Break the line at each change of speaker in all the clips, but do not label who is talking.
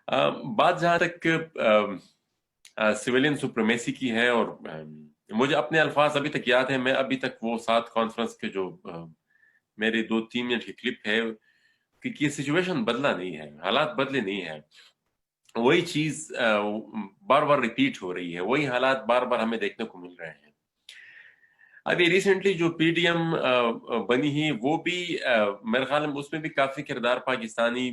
बात जहाँ तक सिविलियन सुप्रीमेसी की है, और मुझे अपने अल्फाज अभी तक याद है, मैं अभी तक वो 7 कॉन्फ्रेंस के जो मेरे 2-3 मिनट की क्लिप है कि ये सिचुएशन बदला नहीं है, हालात बदले नहीं है, वही चीज बार बार रिपीट हो रही है, वही हालात बार बार हमें देखने को मिल रहे हैं। अभी रिसेंटली जो पीडीएम बनी है वो भी मेरे ख्याल में उसमें भी काफी किरदार पाकिस्तानी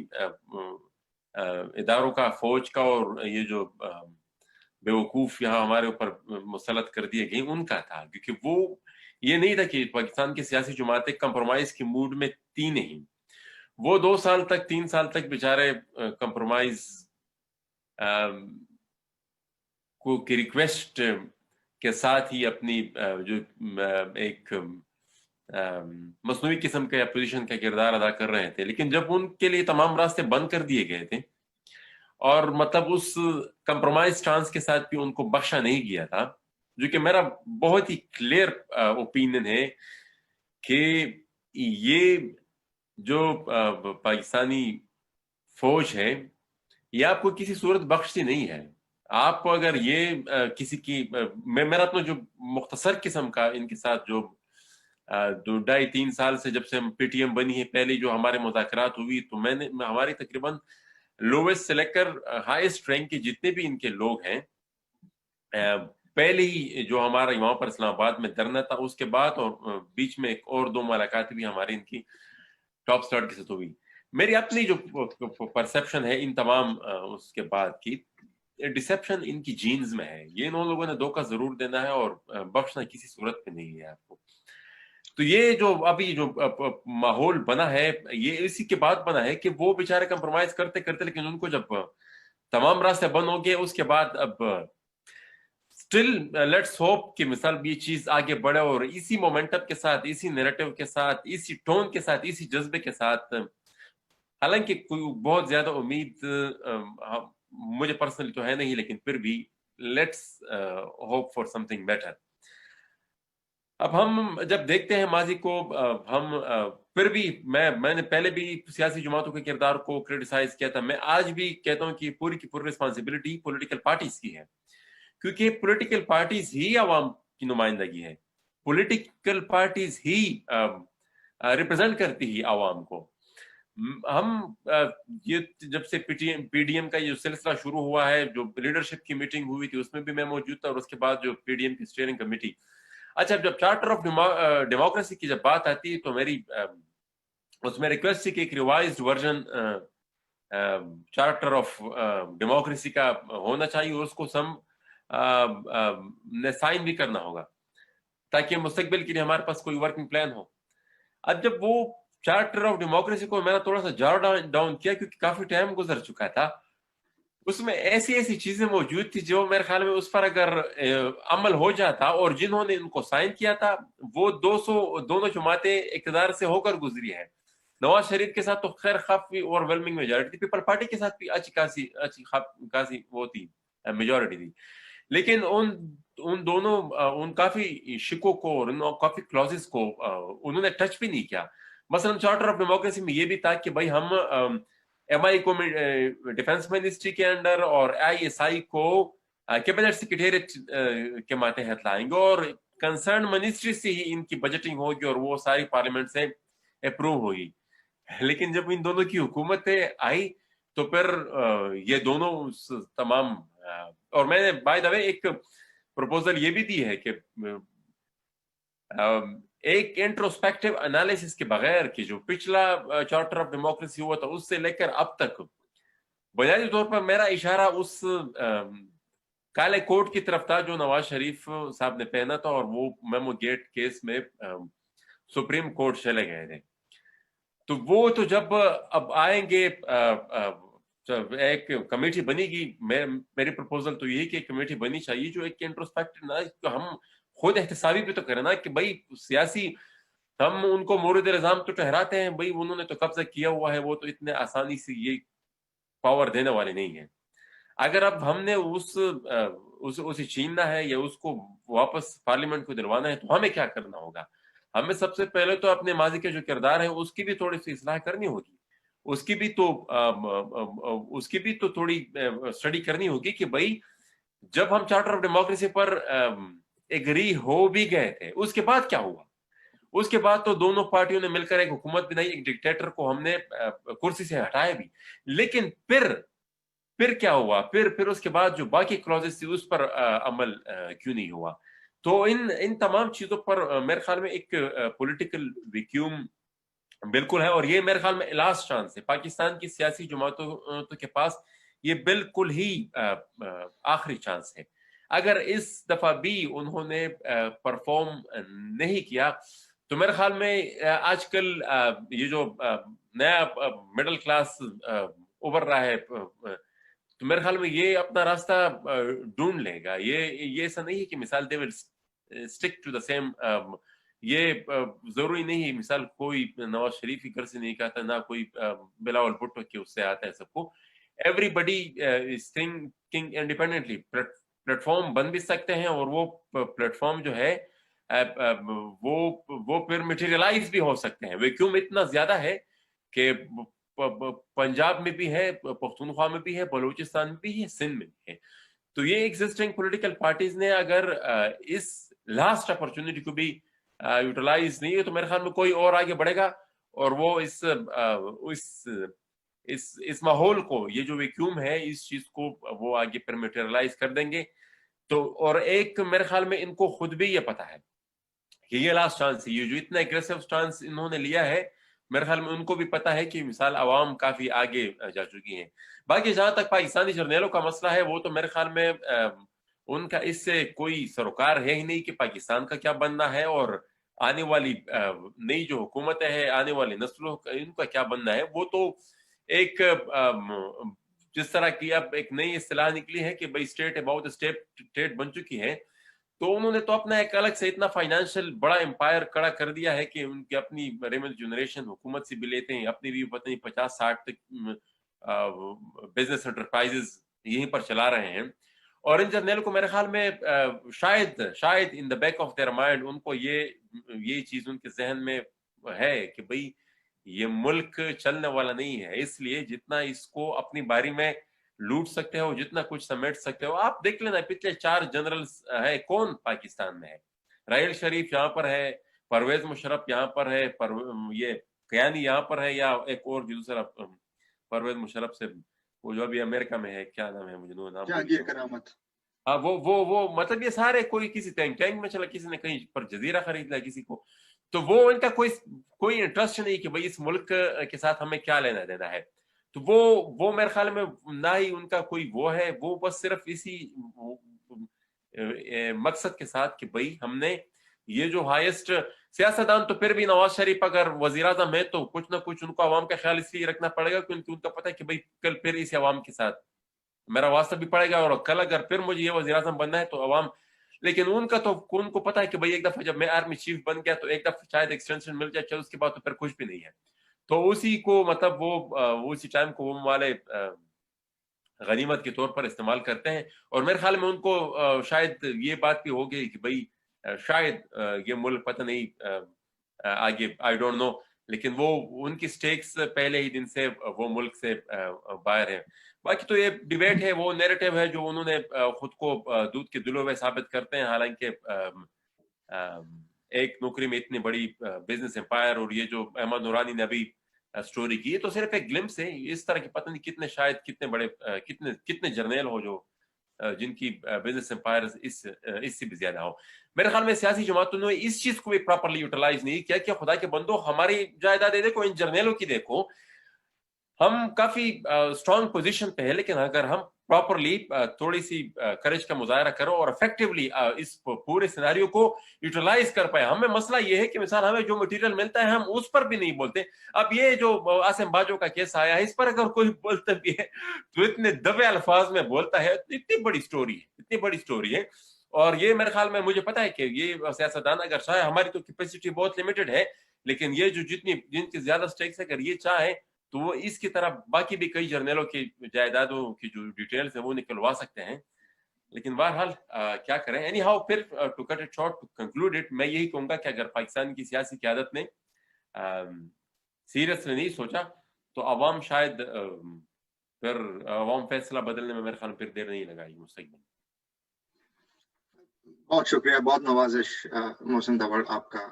इदारों का, फौज का, और ये जो बेवकूफ यहाँ हमारे ऊपर मुसलत कर दिए गए उनका था, क्योंकि वो ये नहीं था कि पाकिस्तान की सियासी जमातें कंप्रोमाइज के मूड में थी, नहीं। वो 2 साल तक, 3 साल तक बेचारे कंप्रोमाइज को की रिक्वेस्ट के साथ ही अपनी जो एक मसनूई किस्म के अपोजिशन का किरदार अदा कर रहे थे। लेकिन जब उनके लिए तमाम रास्ते बंद कर दिए गए थे और मतलब उस कंप्रोमाइज स्टांस के साथ भी उनको बख्शा नहीं गया था, जो कि मेरा बहुत ही क्लियर ओपिनियन है कि ये जो पाकिस्तानी फौज है ये आपको किसी सूरत बख्शती नहीं है। आपको अगर ये किसी की मेरा तो जो मुख्तसर किस्म का इनके साथ जो 2-2.5-3 साल से जब से हम पीटीएम बनी है, पहले जो हमारे मुज़ाकरात हुई, तो हमारी तकरीबन लोवेस्ट से लेकर हाईएस्ट रैंक के जितने भी इनके लोग हैं, पहले ही जो हमारा वहां पर इस्लामाबाद में धरना था, उसके बाद और बीच में एक और 2 मुलाकात भी हमारी इनकी टॉप स्टार्ट के साथ हुई। मेरी अपनी जो परसेप्शन है इन तमाम उसके बाद की, डिसेप्शन इनकी जीन्स में है। ये इन लोगों ने धोखा जरूर देना है और बख्शना किसी सूरत में नहीं है आपको। तो ये जो अभी जो माहौल बना है, ये इसी के बाद बना है कि वो बेचारे कंप्रोमाइज करते करते, लेकिन उनको जब तमाम रास्ते बंद हो गए उसके बाद अब स्टिल लेट्स होप कि मिसाल ये चीज आगे बढ़े और इसी मोमेंटम के साथ, इसी नैरेटिव के साथ, इसी टोन के साथ, इसी जज्बे के साथ, हालांकि कोई बहुत ज्यादा उम्मीद मुझे पर्सनली तो है नहीं, लेकिन फिर भी let's hope for something better. अब हम जब देखते हैं माजी को, हम फिर भी मैंने पहले भी सियासी जमातों के किरदार को क्रिटिसाइज किया था, मैं आज भी कहता हूं कि पूरी की पूरी रिस्पॉन्सिबिलिटी पॉलिटिकल पार्टीज की है, क्योंकि पॉलिटिकल पार्टीज ही आवाम की नुमाइंदगी है, पॉलिटिकल पार्टीज ही रिप्रेजेंट करती ही आवाम को। हम ये जब से पीडीएम का ये सिलसिला शुरू हुआ है, जो लीडरशिप की मीटिंग हुई थी उसमें भी मैं मौजूद था, और उसके बाद जो पीडीएम की स्टीयरिंग कमेटी, अच्छा, जब चार्टर ऑफ डेमोक्रेसी की जब बात आती है तो मेरी उसमें रिक्वेस्ट थी कि एक revised version charter of democracy का होना चाहिए, और उसको ने साइन भी करना होगा ताकि मुस्तकबिल के लिए हमारे पास कोई वर्किंग प्लान हो। अब जब वो चार्टर ऑफ डेमोक्रेसी को मैंने थोड़ा सा जार डाउन किया, क्योंकि काफी टाइम गुजर चुका था, उसमें ऐसी ऐसी चीजें मौजूद थी जो मेरे ख्याल में उस पर अगर अमल हो जाता, और जिन्होंने उनको साइन किया था वो 200 दोनों जमातें इक़्तिदार से होकर गुजरी है। नवाज शरीफ के साथ तो खैर काफी ओवरवेलमिंग मेजोरिटी थी, पीपल पार्टी के साथ भी अच्छी खासी वो थी, मेजोरिटी थी, लेकिन उन उन दोनों उन काफी शिकों को और उन काफी क्लॉजेस को उन्होंने टच भी नहीं किया। मसलन चार्टर ऑफ डेमोक्रेसी में ये भी था कि भाई हम एमआई को डिफेंस मिनिस्ट्री के अंडर और आईएसआई को कैबिनेट सेक्रेटेरिएट के मातहत लाएंगे, और कंसर्न मिनिस्ट्री से ही इनकी बजटिंग होगी और वो सारी पार्लियामेंट से अप्रूव होगी। लेकिन जब इन दोनों की हुकूमतें आई तो फिर ये दोनों तमाम और मैंने बाय द वे एक प्रपोजल ये भी दी है कि एक इंट्रोस्पेक्टिव एनालिसिस के बगैर कि जो पिछला चार्टर ऑफ डेमोक्रेसी हुआ था उससे लेकर अब तक, बुनियादी तौर पर मेरा इशारा उस काले कोट की तरफ था जो नवाज शरीफ साहब ने पहना था, और वो मेमो गेट केस में सुप्रीम कोर्ट चले गए थे। तो वो तो जब अब आएंगे, जब एक कमेटी बनेगी, मेरी प्रपोजल तो यही कि कमेटी बनी चाहिए जो एक इंट्रोस्पेक्टिव ना, तो हम खुद एहतसाबी भी तो करें ना कि भाई सियासी, हम उनको मोरद इल्जाम तो ठहराते हैं, भाई उन्होंने तो कब्जा किया हुआ है, वो तो इतने आसानी से ये पावर देने वाले नहीं है। अगर अब हमने उसे छीनना है या उसको वापस पार्लियामेंट को दिलवाना है तो हमें क्या करना होगा? हमें सबसे पहले तो अपने माजी के जो किरदार है उसकी भी थोड़ी सी इस्लाह करनी होगी, उसकी भी तो थोड़ी स्टडी करनी होगी कि भाई जब हम चार्टर ऑफ डेमोक्रेसी पर एग्री हो भी गए थे, उसके बाद क्या हुआ? उसके बाद तो दोनों पार्टियों ने मिलकर एक हुकूमत बनाई, एक डिक्टेटर को हमने कुर्सी से हटाया भी, लेकिन फिर क्या हुआ? फिर उसके बाद जो बाकी क्लॉजेस थी उस पर अमल क्यों नहीं हुआ? तो इन तमाम चीजों पर मेरे ख्याल में एक पॉलिटिकल वैक्यूम बिल्कुल है, और ये मेरे ख्याल में लास्ट चांस है पाकिस्तान की सियासी जमातों के पास। ये बिल्कुल ही आखिरी चांस है। अगर इस दफा भी उन्होंने परफॉर्म नहीं किया तो मेरे ख्याल में आजकल ये जो नया मिडिल क्लास उभर रहा है, तो मेरे ख्याल में ये अपना रास्ता ढूंढ लेगा। ये ऐसा नहीं है कि मिसाल they will stick to the same. ये जरूरी नहीं है मिसाल कोई नवाज शरीफ ही घर से नहीं कहता, ना कोई बिलावल भुट्टो के उससे आता है सबको। Everybody is thinking independently. Platform बन भी सकते हैं, और वो प्लेटफॉर्म जो है वो फिर मटेरियलाइज भी हो सकते हैं। वैक्यूम इतना ज्यादा है कि पंजाब में भी है, पख्तूनख्वा में भी है, बलूचिस्तान में भी है, सिंध में भी है। तो ये एग्जिस्टिंग पॉलिटिकल पार्टीज ने अगर इस लास्ट अपॉर्चुनिटी को भी यूटिलाइज नहीं है तो मेरे ख्याल में कोई और आगे बढ़ेगा, और वो इस माहौल को, ये जो वैक्यूम है, इस चीज को वो आगे फिर मटेरियलाइज कर देंगे। तो और एक मेरे ख्याल में इनको खुद भी ये पता है कि ये लास्ट चांस है। ये जो इतना एग्रेसिव चांस इन्होंने लिया है, मेरे ख्याल में उनको भी पता है कि मिसाल अवाम काफी आगे जा चुकी है। बाकी जहां तक पाकिस्तानी जर्नैलों का मसला है, वो तो मेरे ख्याल में उनका इससे कोई सरोकार है ही नहीं कि पाकिस्तान का क्या बनना है, और आने वाली नई जो हुकूमतें हैं, आने वाली नस्लों का इनका क्या बनना है। वो तो एक जिस तरह की अब एक नई इस्तिलाह निकली है कि भाई स्टेट अबाउट स्टेट बन चुकी है, तो उन्होंने तो अपना एक अलग से इतना फाइनेंशियल बड़ा एम्पायर खड़ा कर दिया है कि उनकी अपनी रेवेन्यू जनरेशन हुकूमत से भी लेते हैं, अपनी भी पता नहीं 50-60 तक बिजनेस एंटरप्राइजेस यहीं पर चला रहे हैं। और इन जर्नल को मेरे ख्याल में शायद in the back of their mind उनको ये चीज उनके जहन में है कि भाई ये मुल्क चलने वाला नहीं है, इसलिए जितना इसको अपनी बारी में लूट सकते हो, जितना कुछ समेट सकते हो। आप देख लेना पिछले 4 जनरल्स है कौन पाकिस्तान में है। राहिल शरीफ यहाँ पर है, परवेज मुशर्रफ यहाँ पर है, ये कयानी यहाँ पर है, या एक और दूसरा परवेज मुशर्रफ से वो जो अभी अमेरिका में है, क्या नाम है, मुझे नाम हाँ, वो मतलब ये सारे कोई किसी टैंक में चला, किसी ने कहीं पर जजीरा खरीद लिया किसी को। तो वो इनका कोई इंटरेस्ट नहीं कि भाई इस मुल्क के साथ हमें क्या लेना देना है। तो वो मेरे ख्याल में ना ही उनका कोई वो है, वो बस सिर्फ इसी मकसद के साथ कि भाई हमने ये जो हाईएस्ट सियासतदान, तो फिर भी नवाज शरीफ अगर वजीर आजम है तो कुछ ना कुछ उनको आवाम का ख्याल इसलिए रखना पड़ेगा क्योंकि उनका पता है कि भाई कल फिर इस आवाम के साथ मेरा वास्ता भी पड़ेगा, और कल अगर फिर मुझे ये वजीर आजम बनना है तो अवाम। लेकिन उनका तो उनको पता है कि भाई एक दफा जब मैं आर्मी चीफ बन गया तो एक दफा शायद एक्सटेंशन मिल जाए, उसके बाद तो फिर कुछ भी नहीं है। तो उसी को मतलब वो उसी टाइम को वो वाले गनीमत के तौर पर इस्तेमाल करते हैं। और मेरे ख्याल में उनको शायद ये बात भी हो गई कि भाई शायद ये मुल्क पता नहीं आगे, आई डोंट नो, लेकिन वो उनकी स्टेक्स पहले ही दिन से वो मुल्क से बाहर है। बाकी तो ये डिबेट है, वो नैरेटिव है जो उन्होंने खुद को दूध के दुलों में साबित करते हैं। हालांकि एक नौकरी में इतनी बड़ी बिजनेस एम्पायर, और ये जो अहमद नूरानी ने अभी स्टोरी की, तो सिर्फ एक ग्लिम्स है। इस तरह के पता नहीं कितने, शायद कितने बड़े कितने जर्नल हो जो जिनकी बिजनेस एम्पायर इससे भी ज्यादा हो। मेरे ख्याल में सियासी जमातों ने इस चीज को भी प्रॉपरली यूटिलाइज नहीं किया कि खुदा के बंदो हमारी जायदाद देखो, इन जर्नलों की देखो, हम काफी स्ट्रॉन्ग पोजीशन पे है, लेकिन अगर हम प्रॉपरली थोड़ी सी करेज का मुजाहरा करो और इफेक्टिवली इस पूरे सिनेरियो को यूटिलाइज कर पाए। हमें मसला ये है कि मिसाल हमें जो मटेरियल मिलता है हम उस पर भी नहीं बोलते। अब ये जो आसिम बाजो का केस आया है, इस पर अगर कोई बोलता भी है तो इतने दबे अल्फाज में बोलता है। इतनी बड़ी स्टोरी है, और ये मेरे ख्याल में, मुझे पता है कि ये सियासतदान अगर चाहे, हमारी तो कैपेसिटी बहुत लिमिटेड है, लेकिन ये जो जिनकी ज्यादा स्टेक्स है, अगर ये चाहे तो वो इसकी तरह बाकी भी कई जर्नलों की जायदादों की जो डिटेल्स है वो निकलवा सकते हैं। लेकिन बहरहाल क्या करें। एनी हाउ, फिर to cut it short, to conclude it, मैं यही कहूंगा कि अगर पाकिस्तान की सियासी क़यादत ने सीरियस में नहीं सोचा تو عوام شاید پھر عوام فیصلہ بدلنے میں میرے خیال میں پھر دیر نہیں لگائے گی مستقبل.
بہت شکریہ، بہت نوازش محسن دھوڑ آپ کا.